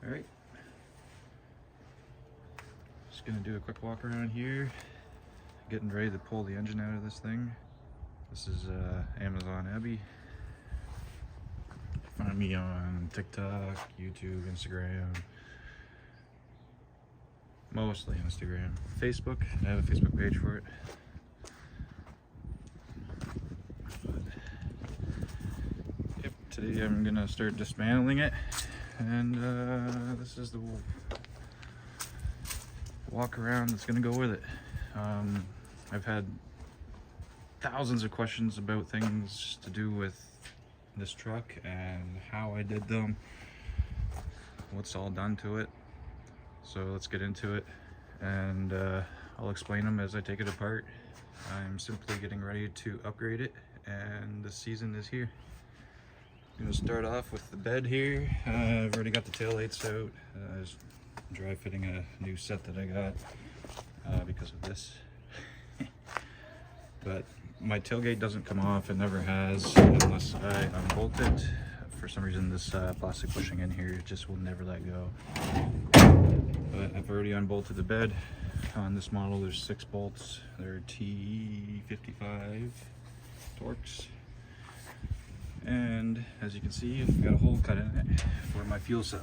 All right, just gonna do a quick walk around here, getting ready to pull the engine out of this thing. This is Amazon Abby. Find me on TikTok, YouTube, Instagram, mostly Instagram, Facebook. I have a Facebook page for it. Yep, today I'm gonna start dismantling it, and this is the walk around that's gonna go with it. I've had thousands of questions about things to do with this truck and how I did them, what's all done to it. So let's get into it, and I'll explain them as I take it apart. I'm simply getting ready to upgrade it, and the season is here. I'm gonna start off with the bed here. I've already got the taillights out. I was dry fitting a new set that I got because of this. But my tailgate doesn't come off, it never has, unless I unbolt it. For some reason this plastic bushing in here just will never let go. But I've already unbolted the bed. On this model there's 6 bolts. They're T55 Torx. And as you can see, I've got a hole cut in it for my fuel cell.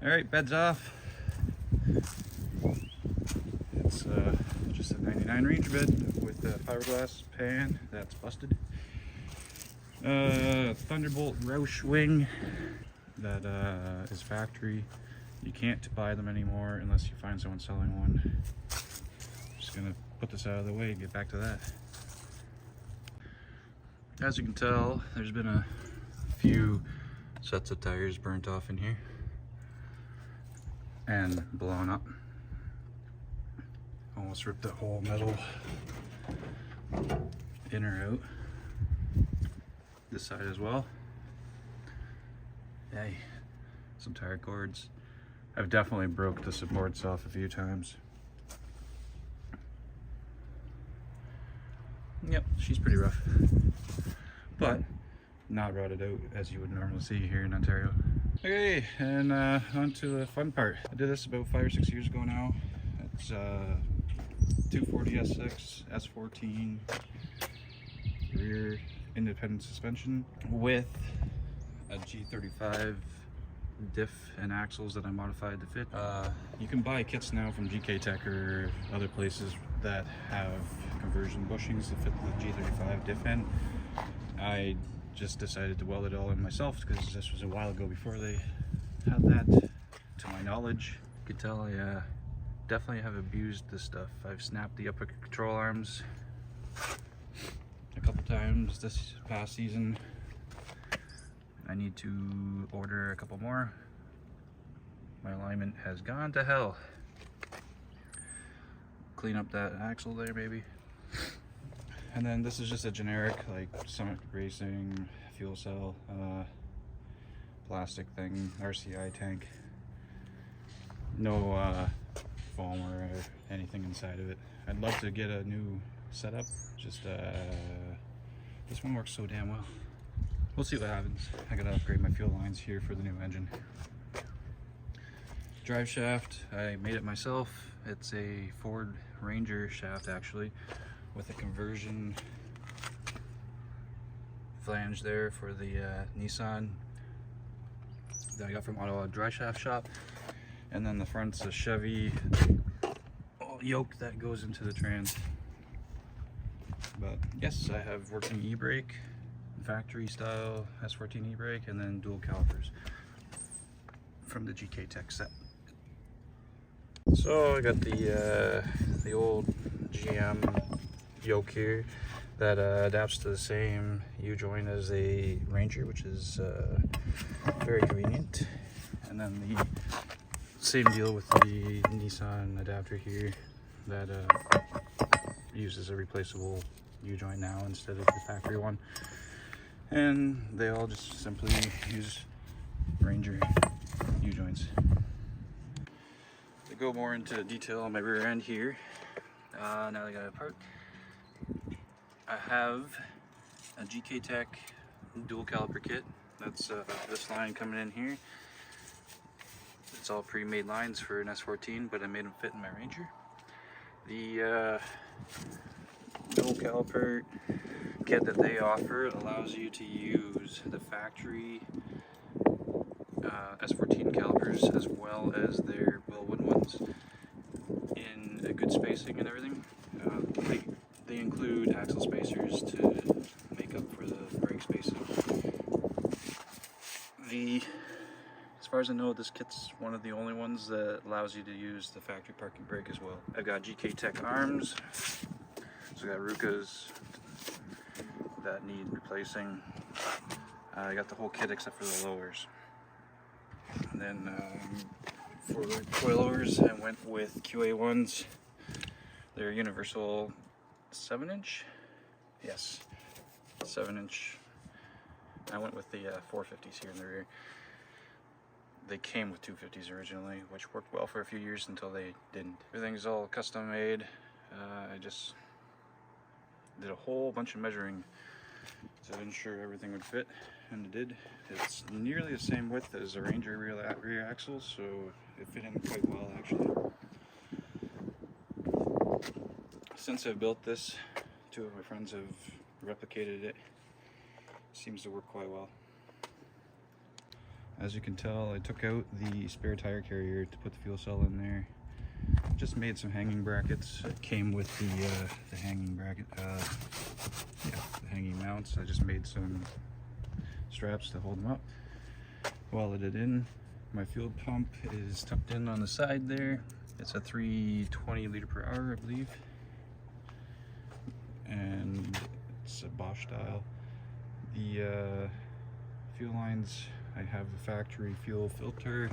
Alright, bed's off. It's just a 99 Ranger bed with a fiberglass pan that's busted. Thunderbolt Roush wing that is factory. You can't buy them anymore unless you find someone selling one. Just gonna put this out of the way and get back to that. As you can tell, there's been a few sets of tires burnt off in here and blown up. Almost ripped the whole metal inner out. This side as well. Hey, some tire cords. I've definitely broke the supports off a few times. Yep, she's pretty rough, but not rotted out as you would normally see here in Ontario. Okay, and on to the fun part. I did this about 5 or 6 years ago now. It's 240 S6, S14, rear independent suspension with a G35 diff and axles that I modified to fit. You can buy kits now from GK Tech or other places that have conversion bushings to fit the G35 diff in. I just decided to weld it all in myself because this was a while ago before they had that, to my knowledge. You can tell I definitely have abused this stuff. I've snapped the upper control arms a couple times this past season. I need to order a couple more. My alignment has gone to hell. Clean up that axle there, maybe. And then this is just a generic, like, Summit Racing fuel cell plastic thing, RCI tank. No foam or anything inside of it. I'd love to get a new setup, just this one works so damn well. We'll see what happens. I gotta upgrade my fuel lines here for the new engine. Drive shaft, I made it myself. It's a Ford Ranger shaft actually, with a conversion flange there for the Nissan that I got from Ottawa Dry Shaft Shop. And then the front's a Chevy yoke that goes into the trans. But yes, I have working e-brake, factory style S14 e-brake, and then dual calipers from the GK Tech set. So I got the old GM yoke here that adapts to the same U-joint as a Ranger, which is very convenient. And then the same deal with the Nissan adapter here that uses a replaceable U-joint now instead of the factory one, and they all just simply use Ranger U-joints. To go more into detail on my rear end here, now that I got it apart, I have a GK Tech dual caliper kit. That's this line coming in here. It's all pre-made lines for an S14, but I made them fit in my Ranger. The dual caliper kit that they offer allows you to use the factory S14 calipers as well as their Wilwood ones in a good spacing and everything. They include axle spacers to make up for the brake spacing. As far as I know, this kit's one of the only ones that allows you to use the factory parking brake as well. I've got GK Tech arms, so I got Rukas that need replacing. I got the whole kit except for the lowers. And then for the coilovers, I went with QA ones. They're universal 7-inch. Yes, 7-inch. I went with the 450s here in the rear. They came with 250s originally, which worked well for a few years until they didn't. Everything's all custom made. I just did a whole bunch of measuring to ensure everything would fit, and it did. It's nearly the same width as a Ranger rear axle, so it fit in quite well actually. Since I've built this, 2 of my friends have replicated it. Seems to work quite well. As you can tell, I took out the spare tire carrier to put the fuel cell in there. Just made some hanging brackets. It came with the hanging bracket, the hanging mounts. I just made some straps to hold them up. Welded it in. My fuel pump is tucked in on the side there. It's a 320 liter per hour, I believe. And it's a Bosch style. The fuel lines, I have the factory fuel filter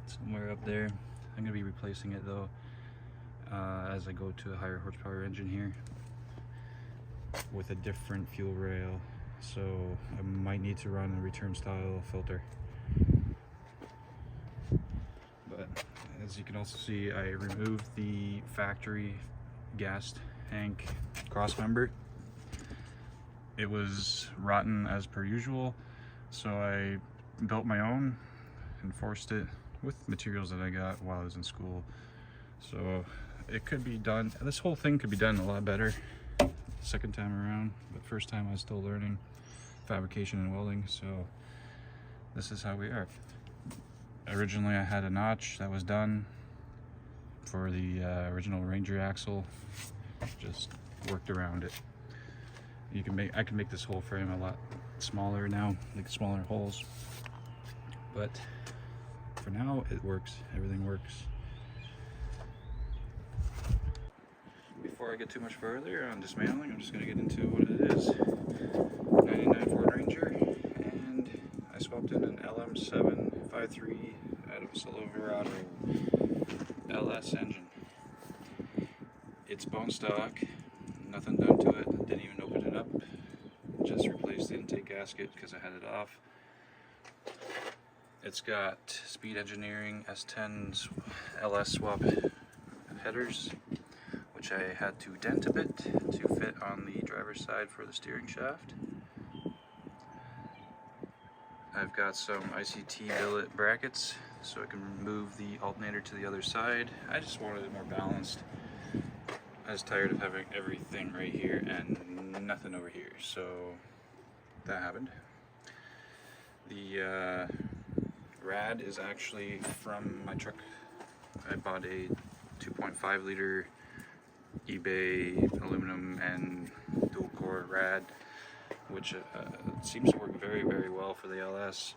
somewhere up there. I'm going to be replacing it though as I go to a higher horsepower engine here with a different fuel rail, so I might need to run a return style filter. But as you can also see, I removed the factory gas tank cross member. It was rotten as per usual, so I built my own and forced it with materials that I got while I was in school. So it could be done, this whole thing could be done a lot better second time around, but first time I was still learning fabrication and welding, so this is how we are. Originally I had a notch that was done for the original Ranger axle, just worked around it. I can make this whole frame a lot smaller now, like smaller holes, but for now it works. Everything works. Before I get too much further on dismantling, I'm just going to get into what it is. 99 Ford Ranger, and I swapped in an LM753 out of Silverado LS engine. It's bone stock, nothing done to it, didn't even open it up, just replaced the intake gasket because I had it off. It's got Speed Engineering S10 LS swap headers, which I had to dent a bit to fit on the driver's side for the steering shaft. I've got some ICT billet brackets so I can move the alternator to the other side. I just wanted it more balanced. I was tired of having everything right here and nothing over here, so that happened. The rad is actually from my truck. I bought a 2.5 liter eBay aluminum and dual core rad, which seems to work very, very well for the LS.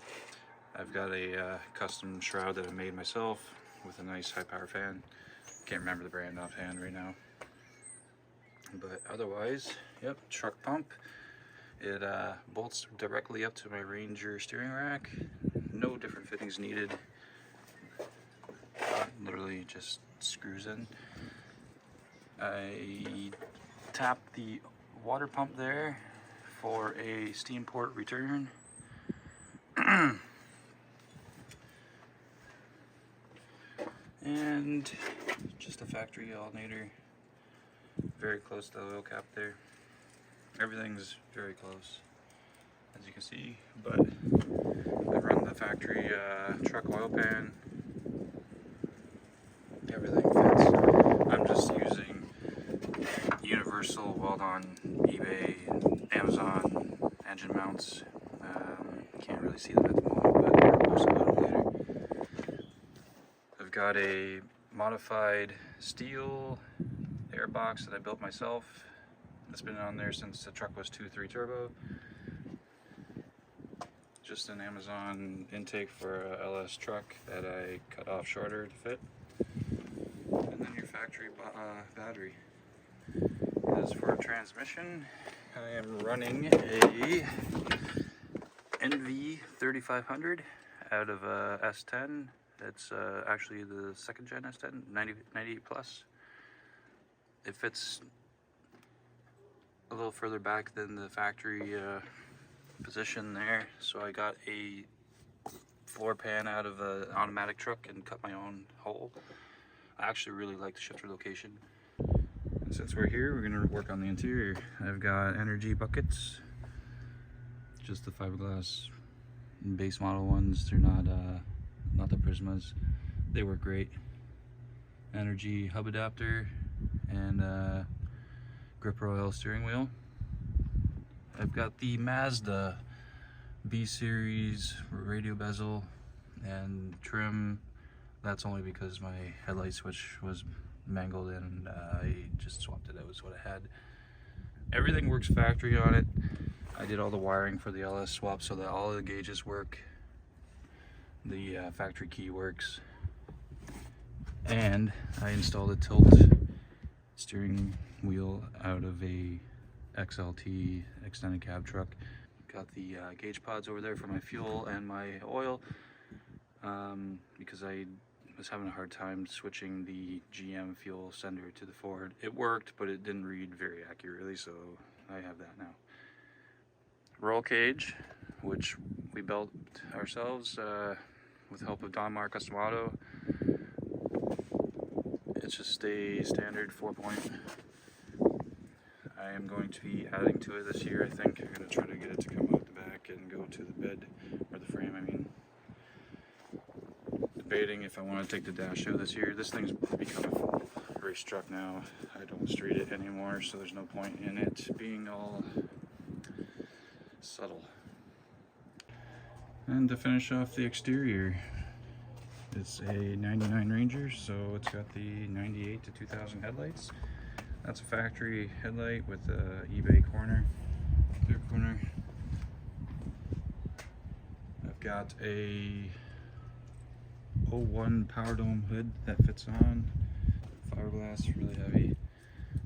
I've got a custom shroud that I made myself with a nice high power fan. Can't remember the brand offhand right now. But otherwise, yep, truck pump. It bolts directly up to my Ranger steering rack. No different fittings needed. Literally just screws in. I tapped the water pump there for a steam port return. And just a factory alternator, very close to the oil cap there. Everything's very close, as you can see, but I run the factory truck oil pan. Everything fits. I'm just using universal weld-on eBay, Amazon engine mounts. Can't really see them at the moment, but I'll post about them later. I've got a modified steel airbox that I built myself. It's been on there since the truck was 2.3 turbo. Just an Amazon intake for a LS truck that I cut off shorter to fit. And then your factory battery. As for transmission, I am running a NV 3500 out of a S10. It's actually the second gen S10, 98 plus. It fits a little further back than the factory position there, so I got a floor pan out of an automatic truck and cut my own hole. I actually really like the shifter location. And since we're here, we're going to work on the interior. I've got energy buckets, just the fiberglass base model ones. They're not the Prismas. They work great. Energy hub adapter and grip oil steering wheel. I've got the Mazda B series radio bezel and trim. That's only because my headlight switch was mangled and I just swapped it out with what I had. Everything works factory on it. I did all the wiring for the LS swap so that all the gauges work. The factory key works. And I installed a tilt steering wheel out of a XLT extended cab truck. Got the gauge pods over there for my fuel and my oil because I was having a hard time switching the GM fuel sender to the Ford. It worked, but it didn't read very accurately, so I have that now. Roll cage, which we built ourselves with the help of Donmar Custom Auto. It's just a standard 4-point. I am going to be adding to it this year, I think. I'm going to try to get it to come out the back and go to the bed, or the frame, I mean. Debating if I want to take the dash out this year. This thing's become a race truck now. I don't street it anymore, so there's no point in it being all subtle. And to finish off the exterior, it's a 99 Ranger, so it's got the 98 to 2000 headlights. That's a factory headlight with a eBay corner, clear corner. I've got a 01 Power Dome hood that fits on. Fiberglass, really heavy,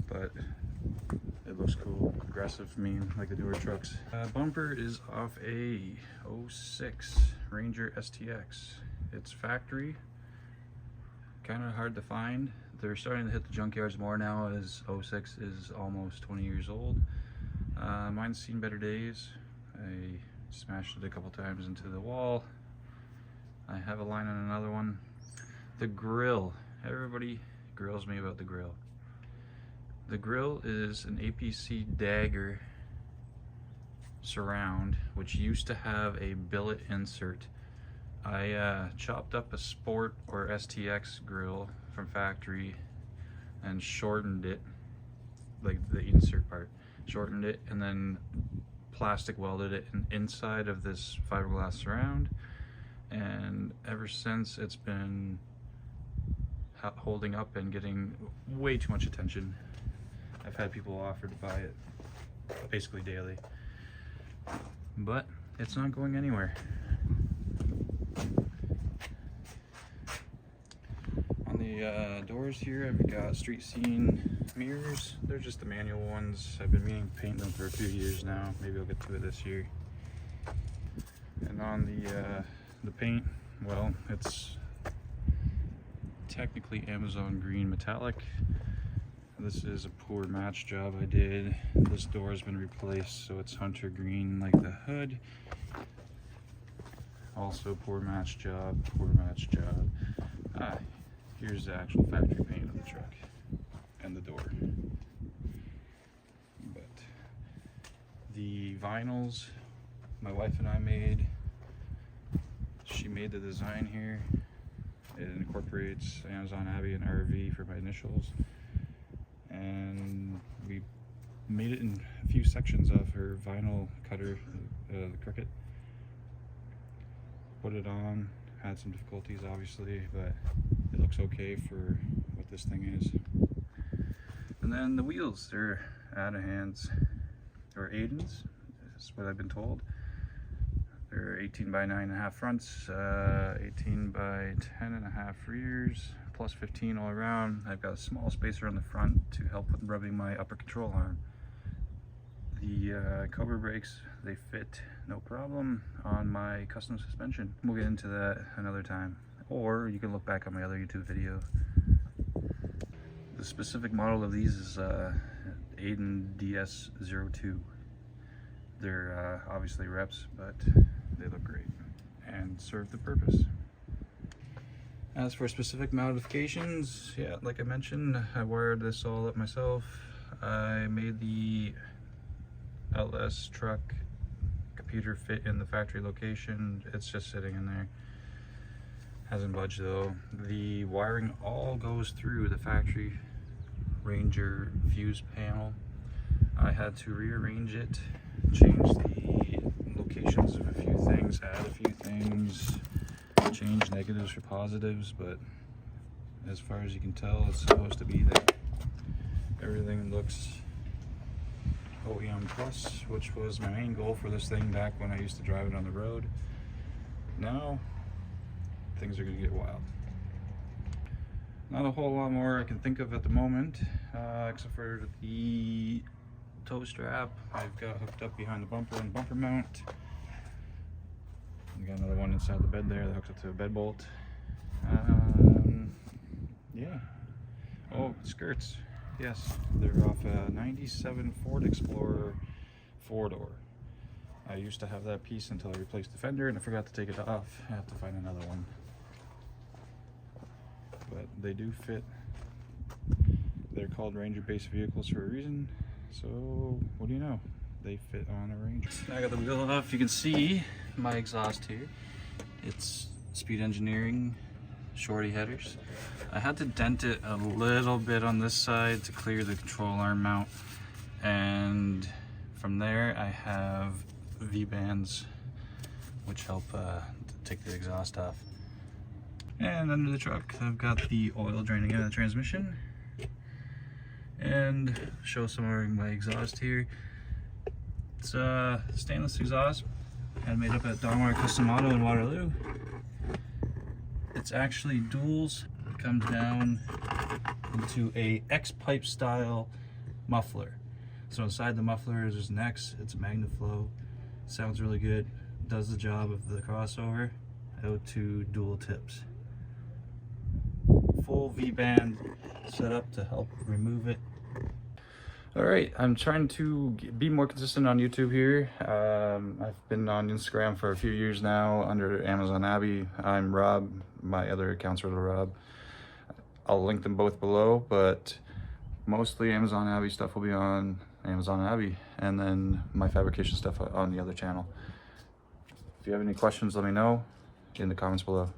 but it looks cool, aggressive, mean, like the newer trucks. Bumper is off a 06 Ranger STX. It's factory, kind of hard to find. They're starting to hit the junkyards more now as 06 is almost 20 years old. Mine's seen better days. I smashed it a couple times into the wall. I have a line on another one. The grill, everybody grills me about the grill. The grill is an APC Dagger surround, which used to have a billet insert. I chopped up a Sport or STX grill from factory and shortened it, like the insert part, shortened it and then plastic welded it inside of this fiberglass surround, and ever since it's been holding up and getting way too much attention. I've had people offer to buy it basically daily, but it's not going anywhere. On the doors here, I've got street scene mirrors. They're just the manual ones. I've been meaning to paint them for a few years now. Maybe I'll get to it this year. And on the paint, well, it's technically Amazon green metallic. This is a poor match job I did. This door has been replaced, so it's hunter green like the hood. Also poor match job, poor match job. Here's the actual factory paint of the truck and the door. But the vinyls my wife and I made. She made the design here. It incorporates Amazon Abbey and RV for my initials. And we made it in a few sections of her vinyl cutter, the Cricut. Put it on, had some difficulties obviously, but it looks okay for what this thing is. And then the wheels, they're Adahans or Aidens, is what I've been told. They're 18 by 9.5 fronts, 18 by 10.5 rears, plus 15 all around. I've got a small spacer on the front to help with rubbing my upper control arm. The Cobra brakes, they fit no problem on my custom suspension. We'll get into that another time, or you can look back on my other YouTube video. The specific model of these is Aiden DS02. They're obviously reps, but they look great and serve the purpose. As for specific modifications, yeah, like I mentioned, I wired this all up myself. I made the LS truck computer fit in the factory location. It's just sitting in there. Hasn't budged though. The wiring all goes through the factory Ranger fuse panel. I had to rearrange it, change the locations of a few things, add a few things, change negatives for positives, but as far as you can tell, it's supposed to be there. Everything looks OEM plus, which was my main goal for this thing back when I used to drive it on the road. Now, things are gonna get wild. Not a whole lot more I can think of at the moment, except for the tow strap I've got hooked up behind the bumper and bumper mount. We got another one inside the bed there that hooks up to a bed bolt. Yeah. Oh, skirts. Yes, they're off a 97 Ford Explorer 4-door. I used to have that piece until I replaced the fender and I forgot to take it off. I have to find another one. But they do fit. They're called Ranger base vehicles for a reason. So, what do you know? They fit on a Ranger. I got the wheel off. You can see my exhaust here. It's Speed Engineering shorty headers. I had to dent it a little bit on this side to clear the control arm mount, and from there I have V-bands which help take the exhaust off. And under the truck I've got the oil draining out of the transmission, and show some of my exhaust here. It's stainless exhaust and made up at Donwire Custom Auto in Waterloo. It's actually duals. It comes down into a X-pipe style muffler. So inside the muffler there's an X, it's a MagnaFlow. Sounds really good. Does the job of the crossover out to dual tips. Full V-band set up to help remove it. Alright, I'm trying to be more consistent on YouTube here. I've been on Instagram for a few years now under Amazon Abbey. I'm Rob, my other accounts are Rob. I'll link them both below, but mostly Amazon Abbey stuff will be on Amazon Abbey, and then my fabrication stuff on the other channel. If you have any questions, let me know in the comments below.